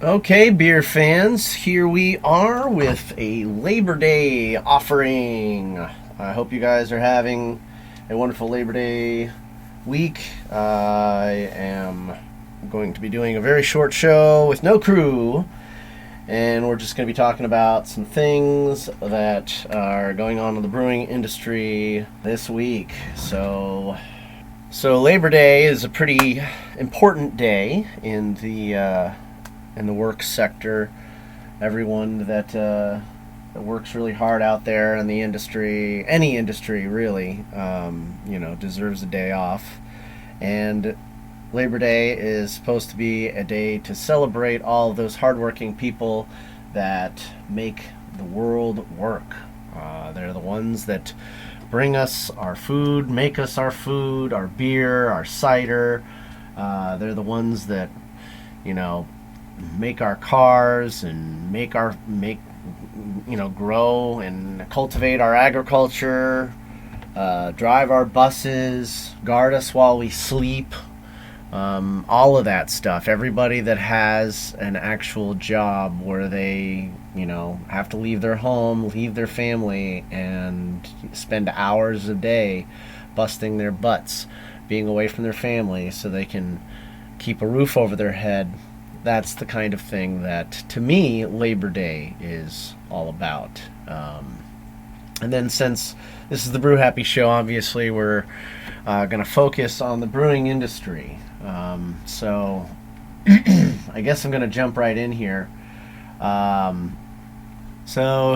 Okay, beer fans, here we are with a Labor Day offering. I hope you guys are having a wonderful Labor Day week. I am going to be doing a very short show with no crew, and we're just going to be talking about some things that are going on in the brewing industry this week. So Labor Day is a pretty important day in the work sector. Everyone that works really hard out there in the industry, any industry really, deserves a day off. And Labor Day is supposed to be a day to celebrate all of those hardworking people that make the world work. They're the ones that bring us our food, make us our food, our beer, our cider. They're the ones that, you know, make our cars and grow and cultivate our agriculture, drive our buses, guard us while we sleep, all of that stuff. Everybody that has an actual job where they have to leave their home, leave their family, and spend hours a day busting their butts being away from their family so they can keep a roof over their head. That's the kind of thing that, to me, Labor Day is all about. And then, since this is the Brew Happy show, obviously we're going to focus on the brewing industry. So I guess I'm going to jump right in here. So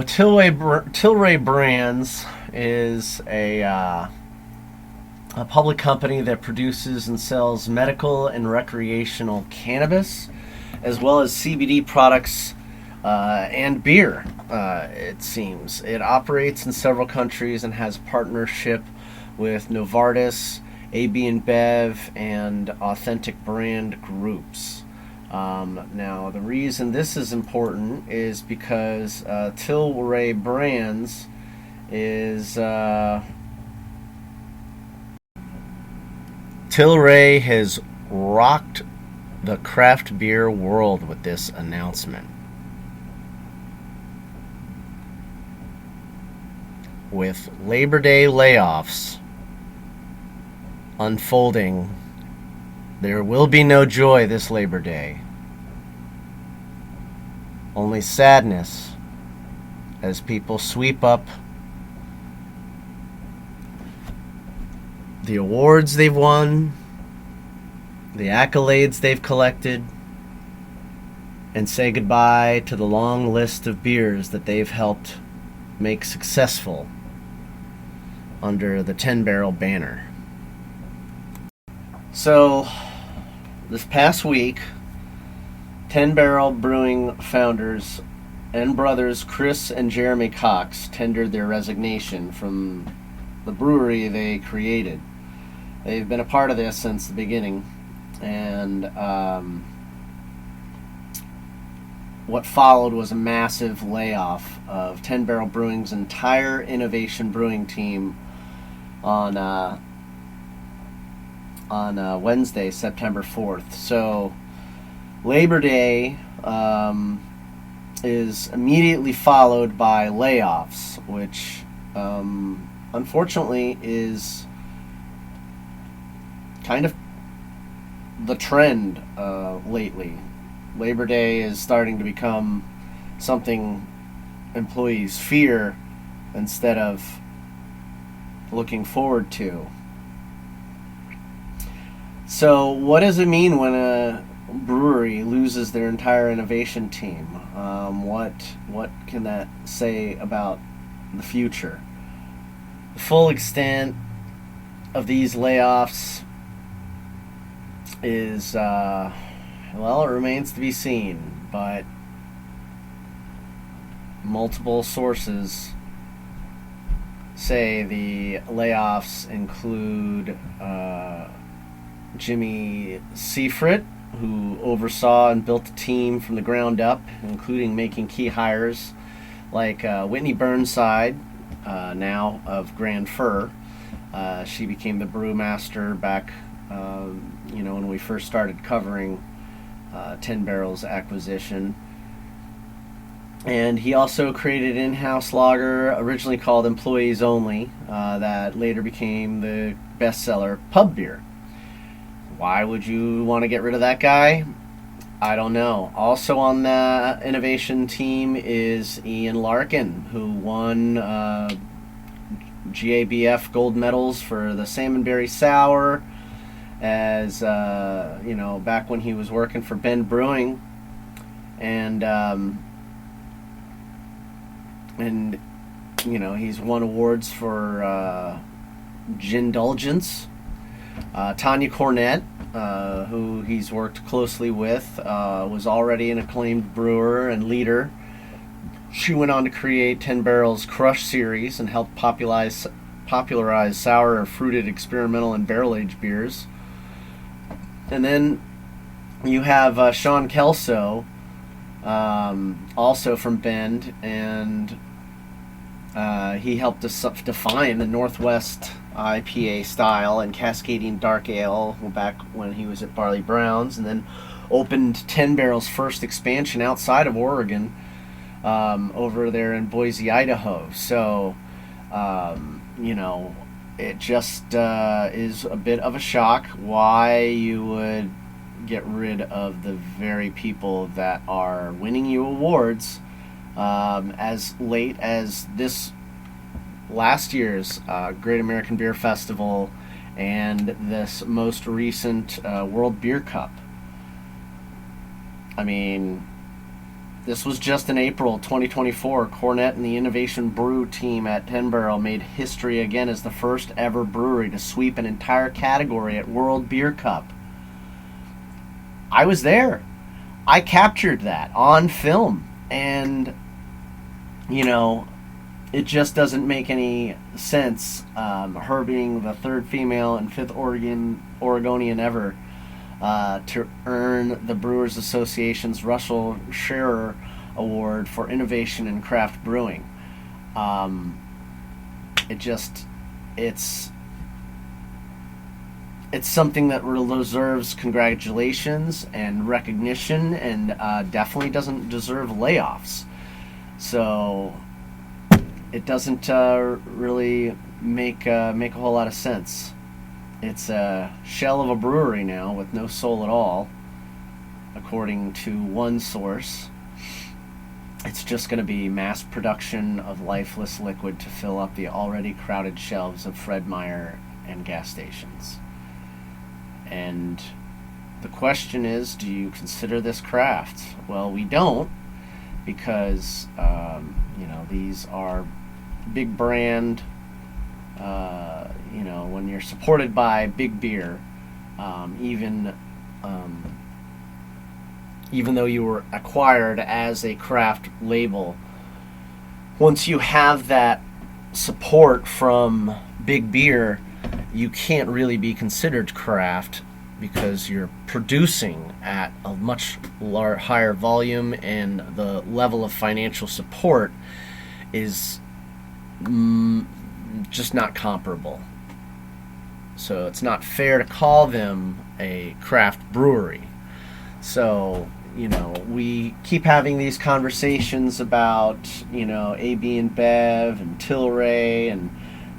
Tilray Brands is a public company that produces and sells medical and recreational cannabis, as well as CBD products and beer, it seems. It operates in several countries and has partnership with Novartis, AB InBev, and Authentic Brand Groups. Now, the reason this is important is because Tilray Brands is... Tilray has rocked the craft beer world with this announcement. With Labor Day layoffs unfolding, there will be no joy this Labor Day. Only sadness as people sweep up the awards they've won, the accolades they've collected, and say goodbye to the long list of beers that they've helped make successful under the 10 Barrel banner. So, this past week, 10 Barrel Brewing founders and brothers Chris and Jeremy Cox tendered their resignation from the brewery they created. They've been a part of this since the beginning, and what followed was a massive layoff of 10 Barrel Brewing's entire innovation brewing team on Wednesday, September 4th. So Labor Day is immediately followed by layoffs, which unfortunately is kind of the trend lately. Labor Day is starting to become something employees fear instead of looking forward to. So what does it mean when a brewery loses their entire innovation team? What can that say about the future? The full extent of these layoffs is, it remains to be seen, but multiple sources say the layoffs include Jimmy Seifert, who oversaw and built a team from the ground up, including making key hires like Whitney Burnside, now of Grand Fir. She became the brewmaster back, when we first started covering 10 Barrel's acquisition. And he also created an in-house lager originally called Employees Only that later became the bestseller Pub Beer. Why would you want to get rid of that guy? I don't know. Also on the innovation team is Ian Larkin, who won GABF gold medals for the Salmonberry Sour, as back when he was working for Bend Brewing, and he's won awards for Gindulgence. Tanya Cornett, who he's worked closely with, was already an acclaimed brewer and leader. She went on to create 10 Barrel's Crush series and helped popularize sour or fruited experimental and barrel-aged beers. And then you have Sean Kelso, also from Bend, and he helped define the Northwest IPA style and Cascading Dark Ale back when he was at Barley Browns, and then opened 10 Barrel's first expansion outside of Oregon, over there in Boise, Idaho. So, it just is a bit of a shock why you would get rid of the very people that are winning you awards as late as this last year's Great American Beer Festival and this most recent World Beer Cup. I mean, this was just in April 2024. Cornett and the Innovation Brew team at 10 Barrel made history again as the first ever brewery to sweep an entire category at World Beer Cup. I was there. I captured that on film. And, it just doesn't make any sense, her being the third female and fifth Oregonian ever to earn the Brewers Association's Russell Scherer Award for Innovation in Craft Brewing. It's something that deserves congratulations and recognition, and definitely doesn't deserve layoffs. So it doesn't really make a whole lot of sense. It's a shell of a brewery now with no soul at all, according to one source. It's just going to be mass production of lifeless liquid to fill up the already crowded shelves of Fred Meyer and gas stations. And the question is, do you consider this craft? Well, we don't, because these are big brand. When you're supported by big beer, even though you were acquired as a craft label, once you have that support from big beer, you can't really be considered craft, because you're producing at a much higher volume, and the level of financial support is just not comparable. So it's not fair to call them a craft brewery. So, we keep having these conversations about, AB and Bev and Tilray and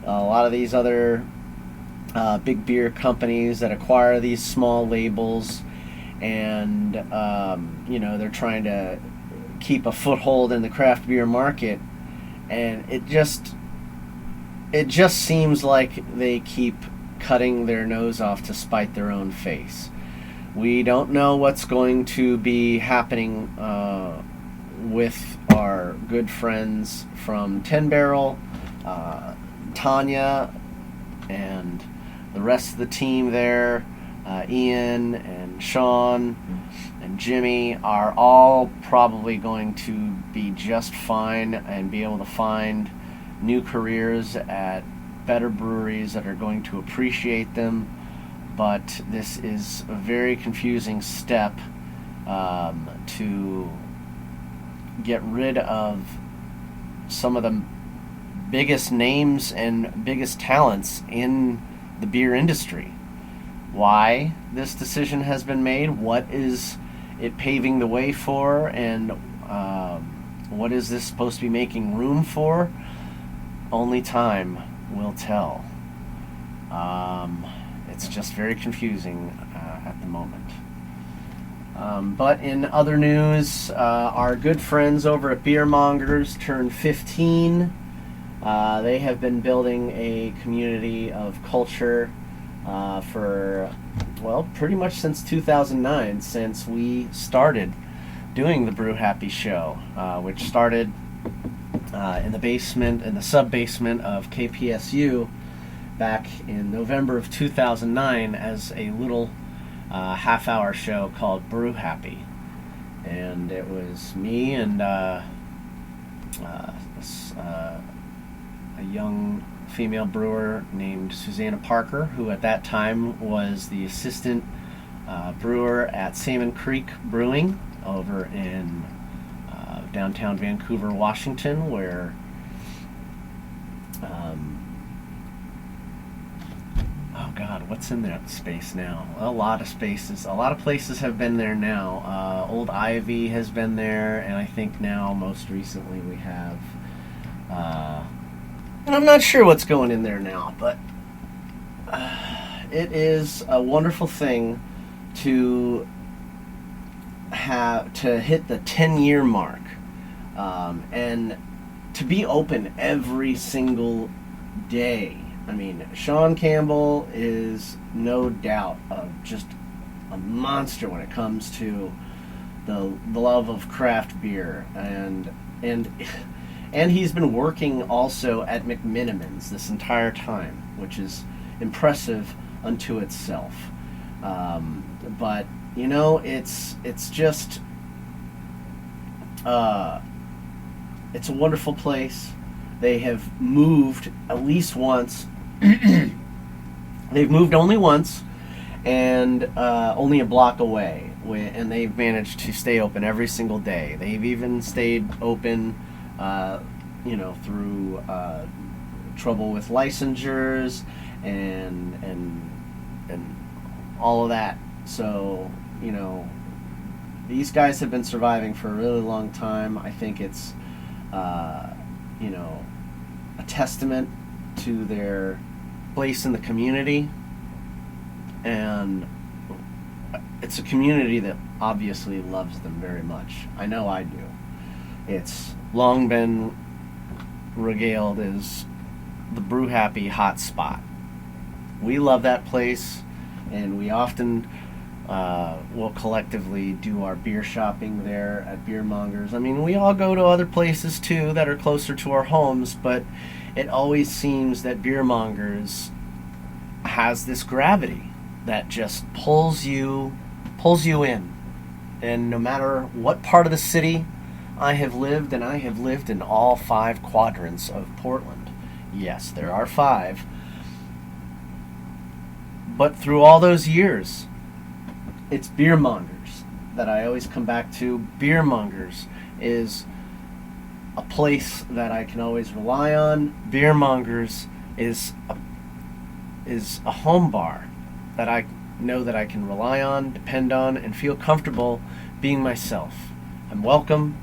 a lot of these other big beer companies that acquire these small labels, and they're trying to keep a foothold in the craft beer market, and it just seems like they keep cutting their nose off to spite their own face. We don't know what's going to be happening with our good friends from 10 Barrel. Tanya and the rest of the team there, Ian and Sean and Jimmy, are all probably going to be just fine and be able to find new careers at better breweries that are going to appreciate them. But this is a very confusing step to get rid of some of the biggest names and biggest talents in the beer industry. Why this decision has been made, what is it paving the way for, and what is this supposed to be making room for? Only time will tell. It's just very confusing at the moment. But in other news, our good friends over at Beer Mongers turned 15. They have been building a community of culture for, well, pretty much since 2009, since we started doing the Brew Happy show, which started in the basement, in the sub-basement of KPSU back in November of 2009 as a little half-hour show called Brew Happy. And it was me and a young female brewer named Susanna Parker, who at that time was the assistant brewer at Salmon Creek Brewing over in downtown Vancouver, Washington, where oh God, what's in that space now? A lot of spaces. A lot of places have been there now. Old Ivy has been there, and I think now, most recently, we have... and I'm not sure what's going in there now, but it is a wonderful thing to hit the 10-year mark, and to be open every single day. I mean, Sean Campbell is no doubt just a monster when it comes to the love of craft beer, and he's been working also at McMiniman's this entire time, which is impressive unto itself. But you know, it's just it's a wonderful place. They have moved at least once. They've moved only once, and only a block away, and they've managed to stay open every single day. They've even stayed open, through trouble with licensures and all of that. So, these guys have been surviving for a really long time. I think it's, a testament to their place in the community, and it's a community that obviously loves them very much. I know I do. It's long been regaled as the Brew Happy hot spot. We love that place, and we often will collectively do our beer shopping there at Beer Mongers. I mean, we all go to other places too that are closer to our homes, but it always seems that Beer Mongers has this gravity that just pulls you in. And no matter what part of the city I have lived, and I have lived in all 5 quadrants of Portland. Yes, there are 5. But through all those years, it's Beer Mongers that I always come back to. Beer Mongers is a place that I can always rely on. Beer Mongers is a home bar that I know that I can rely on, depend on, and feel comfortable being myself. I'm welcome,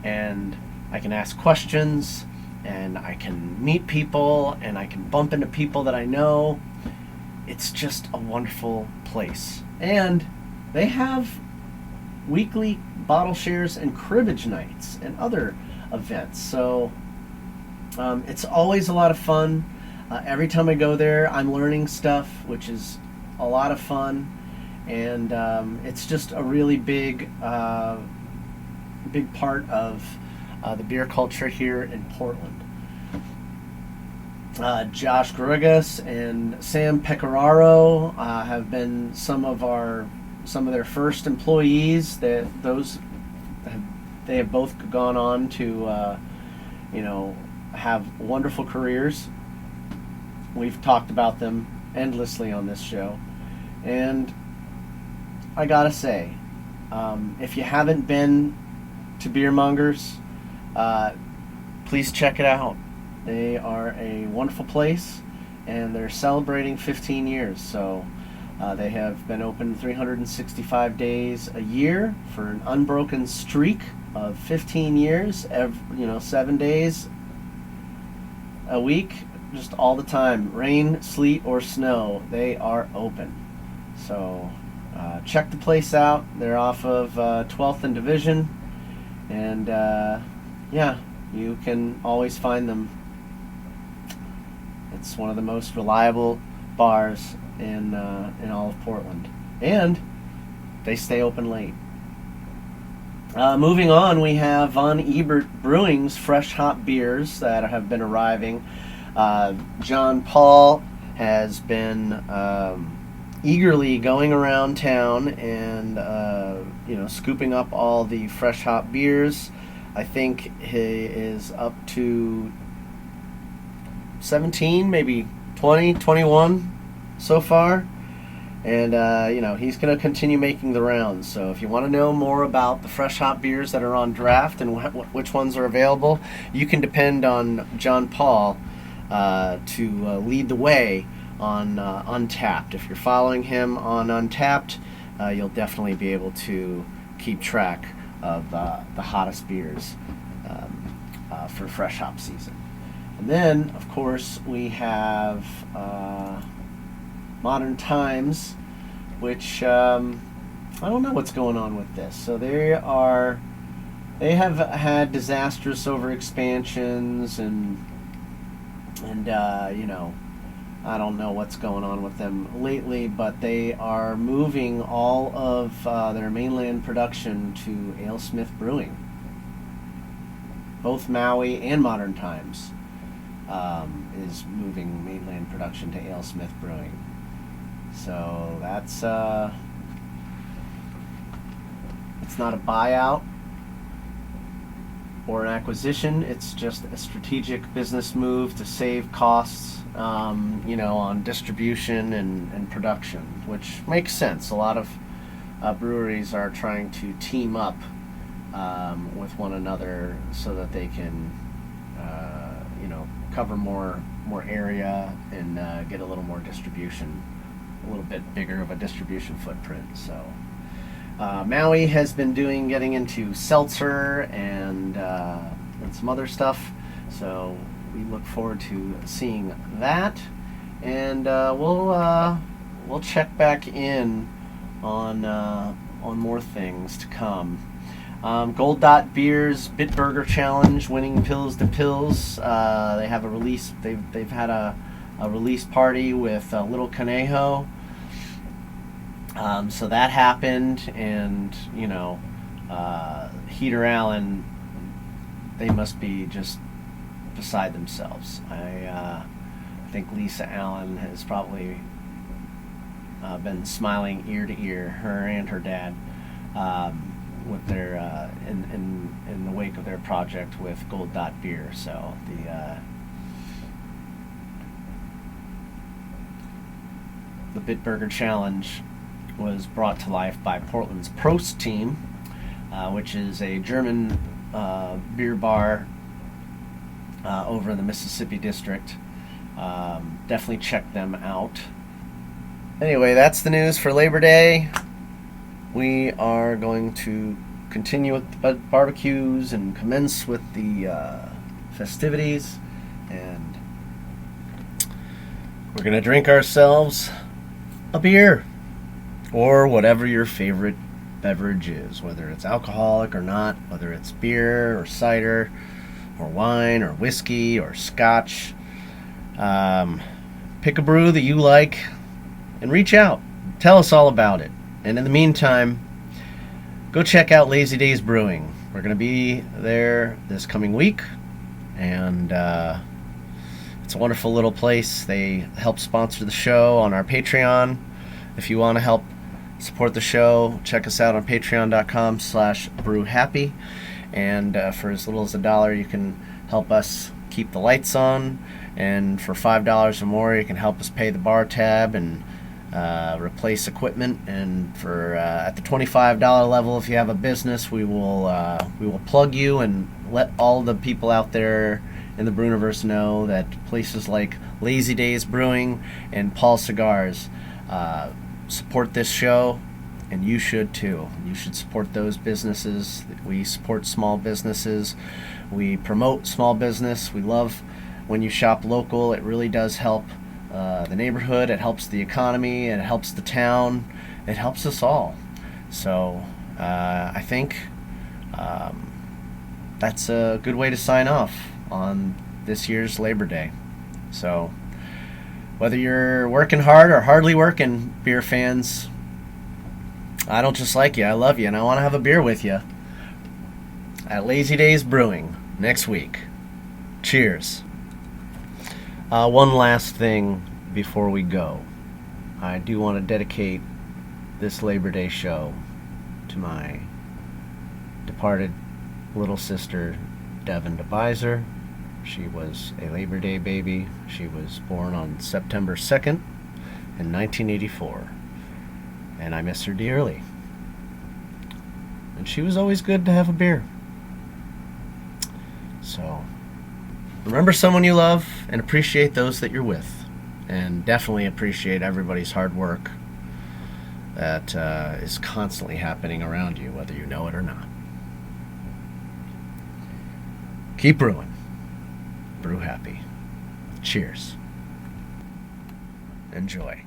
and I can ask questions, and I can meet people, and I can bump into people that I know. It's just a wonderful place. And they have weekly bottle shares and cribbage nights and other events. So it's always a lot of fun. Every time I go there, I'm learning stuff, which is a lot of fun. And it's just a really big part of the beer culture here in Portland. Josh Grugas and Sam Pecoraro have been some of their first employees. They have both gone on to have wonderful careers. We've talked about them endlessly on this show, and I gotta say, if you haven't been to Beer Mongers, please check it out. They are a wonderful place, and they're celebrating 15 years. So They have been open 365 days a year for an unbroken streak of 15 years. 7 days a week, just all the time. Rain, sleet, or snow, they are open. So check the place out. They're off of 12th and Division, and yeah, you can always find them. It's one of the most reliable bars in all of Portland, and they stay open late. Moving on, we have Von Ebert Brewing's fresh hop beers that have been arriving. John Paul has been eagerly going around town and scooping up all the fresh hop beers. I think he is up to 17, maybe 20, 21 so far. And, he's going to continue making the rounds. So if you want to know more about the fresh hop beers that are on draft and which ones are available, you can depend on John Paul to lead the way on Untapped. If you're following him on Untapped, you'll definitely be able to keep track of the hottest beers for fresh hop season. And then, of course, we have Modern Times, which I don't know what's going on with this. So they have had disastrous overexpansions and I don't know what's going on with them lately, but they are moving all of their mainland production to AleSmith Brewing. Both Maui and Modern Times is moving mainland production to AleSmith Brewing. So that's it's not a buyout or an acquisition. It's just a strategic business move to save costs, on distribution and production, which makes sense. A lot of breweries are trying to team up with one another so that they can, cover more area and get a little more distribution, a little bit bigger of a distribution footprint. So Maui has been getting into seltzer and some other stuff. So we look forward to seeing that, and we'll check back in on more things to come. Gold Dot Beer's Bitburger Challenge, winning Pills to Pills. They have a release. They've had a release party with Little Conejo. So that happened, and Heater Allen, they must be just beside themselves. I think Lisa Allen has probably been smiling ear to ear, her and her dad, with their in the wake of their project with Gold Dot Beer. So the Bitburger Challenge was brought to life by Portland's Prost team, which is a German beer bar over in the Mississippi District. Definitely check them out. Anyway, that's the news for Labor Day. We are going to continue with the barbecues and commence with the festivities, and we're going to drink ourselves a beer, or whatever your favorite beverage is, whether it's alcoholic or not, whether it's beer or cider or wine or whiskey or scotch. Pick a brew that you like and reach out. Tell us all about it. And in the meantime, go check out Lazy Days Brewing. We're going to be there this coming week, and it's a wonderful little place. They help sponsor the show on our Patreon. If you want to help support the show, check us out on patreon.com/Brew Happy. And for as little as $1, you can help us keep the lights on. And for $5 or more, you can help us pay the bar tab and replace equipment. And for at the $25 level, if you have a business, we will plug you and let all the people out there in the Brewiverse know that places like Lazy Days Brewing and Paul Cigars support this show, and you should too. You should support those businesses. We support small businesses. We promote small business. We love when you shop local. It really does help the neighborhood. It helps the economy. It helps the town. It helps us all. So I think that's a good way to sign off on this year's Labor Day. So whether you're working hard or hardly working, beer fans, I don't just like you, I love you, and I want to have a beer with you at Lazy Days Brewing next week. Cheers. One last thing before we go. I do want to dedicate this Labor Day show to my departed little sister, Devin DeBiser. She was a Labor Day baby. She was born on September 2nd in 1984. And I miss her dearly. And she was always good to have a beer. So, remember someone you love and appreciate those that you're with. And definitely appreciate everybody's hard work that is constantly happening around you, whether you know it or not. Keep brewing. Brew happy. Cheers. Enjoy.